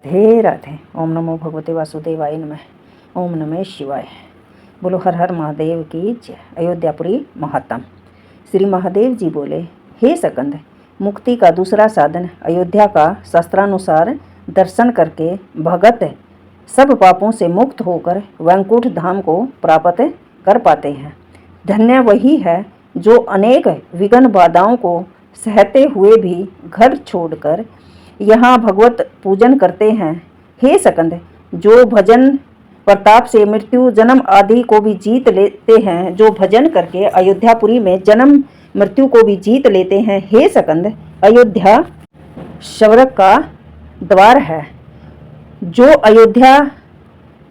राधे राधे। ओम नमो भगवते वासुदेवाय नमः। ओम नमः शिवाय। बोलो हर हर महादेव की जय। अयोध्यापुरी महात्म। श्री महादेव जी बोले, हे सकंद, मुक्ति का दूसरा साधन अयोध्या का शास्त्रानुसार दर्शन करके भगत सब पापों से मुक्त होकर वैकुंठ धाम को प्राप्त कर पाते हैं। धन्य वही है जो अनेक विघ्न बाधाओं को सहते हुए भी घर छोड़कर यहाँ भगवत पूजन करते हैं। हे सकंद, जो भजन प्रताप से मृत्यु जन्म आदि को भी जीत लेते हैं, जो भजन करके अयोध्यापुरी में जन्म मृत्यु को भी जीत लेते हैं। हे सकंद, अयोध्या स्वर्ग का द्वार है। जो अयोध्या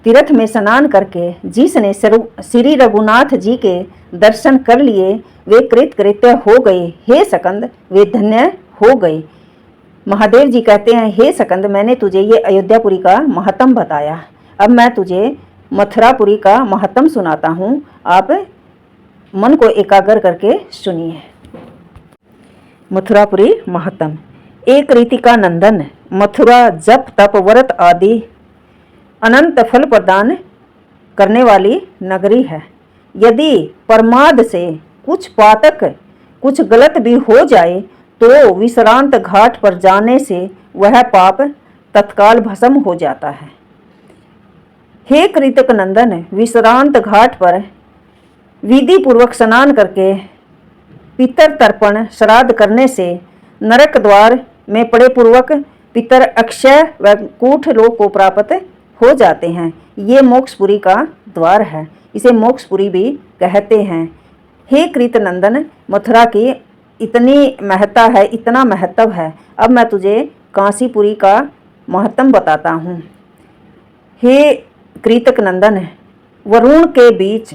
तीर्थ में स्नान करके जिसने श्री रघुनाथ जी के दर्शन कर लिए, वे कृतकृत्य हो गए। हे सकंद, वे धन्य हो गए। महादेव जी कहते हैं, हे सकंद, मैंने तुझे ये अयोध्यापुरी का महत्म बताया। अब मैं तुझे मथुरापुरी का महत्म सुनाता हूँ। आप मन को एकाग्र करके सुनिए। मथुरापुरी महत्म। एक रीति का नंदन मथुरा जप तप व्रत आदि अनंत फल प्रदान करने वाली नगरी है। यदि प्रमाद से कुछ पातक कुछ गलत भी हो जाए तो विश्रांत घाट पर जाने से वह पाप तत्काल भस्म हो जाता है। हे कृतक नंदन, विश्रांत घाट पर विधि पूर्वक स्नान करके पितर तर्पण श्राद्ध करने से नरक द्वार में पड़े पूर्वक पितर अक्षय वैकुंठ लोक को प्राप्त हो जाते हैं। ये मोक्षपुरी का द्वार है। इसे मोक्षपुरी भी कहते हैं। हे कृत नंदन, मथुरा की इतनी महत्ता है, इतना महत्व है। अब मैं तुझे काशीपुरी का महत्म बताता हूँ। हे कृतक नंदन, वरुण के बीच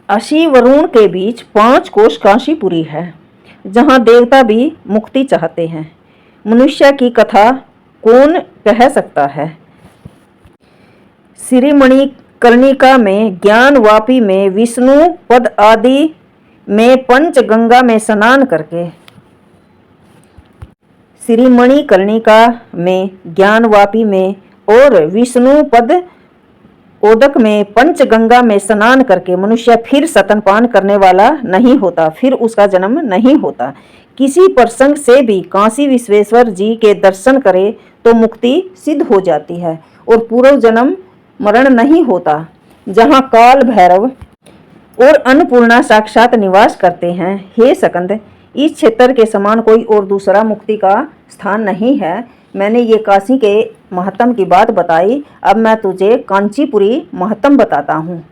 अशी वरुण के बीच 5 कोश काशीपुरी है, जहाँ देवता भी मुक्ति चाहते हैं। मनुष्य की कथा कौन कह सकता है। श्रीमणि कर्णिका में, ज्ञान वापी में, विष्णु पद आदि में, पंचगंगा में स्नान करके, श्रीमणि कर्णिका में, ज्ञानवापी में और विष्णु पद ओदक में, पंचगंगा में स्नान करके मनुष्य फिर स्तनपान करने वाला नहीं होता, फिर उसका जन्म नहीं होता। किसी प्रसंग से भी काशी विश्वेश्वर जी के दर्शन करे तो मुक्ति सिद्ध हो जाती है और पूर्व जन्म मरण नहीं होता। जहाँ काल भैरव और अन्नपूर्णा साक्षात निवास करते हैं। हे सकंद, इस क्षेत्र के समान कोई और दूसरा मुक्ति का स्थान नहीं है। मैंने ये काशी के महत्म की बात बताई। अब मैं तुझे कांचीपुरी महत्म बताता हूँ।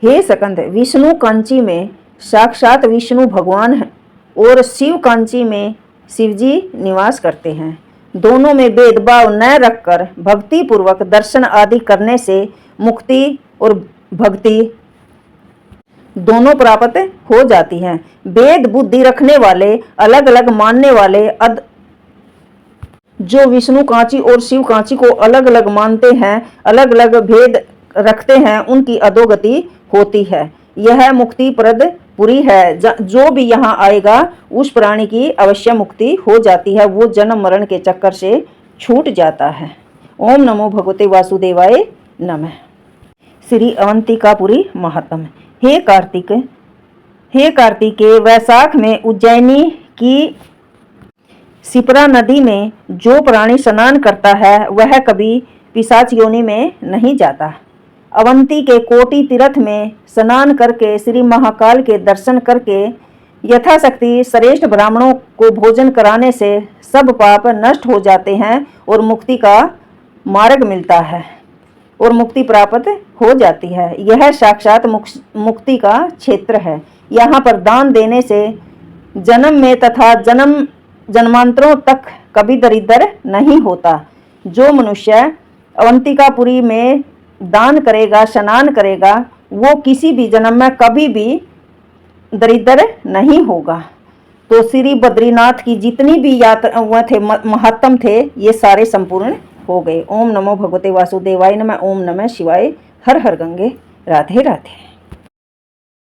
हे सकंद, विष्णु कांची में साक्षात विष्णु भगवान है और शिव कांची में शिवजी निवास करते हैं। दोनों में भेदभाव न रखकर भक्ति पूर्वक दर्शन आदि करने से मुक्ति और भक्ति दोनों प्राप्त हो जाती हैं। भेद बुद्धि रखने वाले, अलग अलग मानने वाले, जो विष्णु कांची और शिव कांची को अलग अलग मानते हैं, अलग अलग भेद रखते हैं, उनकी अधोगति होती है। यह मुक्ति प्रद पुरी है। जो भी यहाँ आएगा उस प्राणी की अवश्य मुक्ति हो जाती है। वो जन्म मरण के चक्कर से छूट जाता है। ओम नमो भगवते वासुदेवाय नमः। श्री अवंतिकापुरी महात्म। हे कार्तिक, हे कार्तिकेय, वैशाख में उज्जैनी की सिपरा नदी में जो प्राणी स्नान करता है वह कभी पिशाच योनि में नहीं जाता। अवंती के कोटि तीर्थ में स्नान करके श्री महाकाल के दर्शन करके यथाशक्ति श्रेष्ठ ब्राह्मणों को भोजन कराने से सब पाप नष्ट हो जाते हैं और मुक्ति का मार्ग मिलता है और मुक्ति प्राप्त हो जाती है। यह साक्षात मुक्ति का क्षेत्र है। यहाँ पर दान देने से जन्म में तथा जन्मांतरों तक कभी दरिद्र नहीं होता। जो मनुष्य अवंतिकापुरी में दान करेगा, स्नान करेगा, वो किसी भी जन्म में कभी भी दरिद्र नहीं होगा। तो श्री बद्रीनाथ की जितनी भी यात्रा थे, महत्म थे, ये सारे संपूर्ण हो गए। ओम नमो भगवते वासुदेवाय नमः। ओम नमः शिवाय। हर हर गंगे। राधे राधे।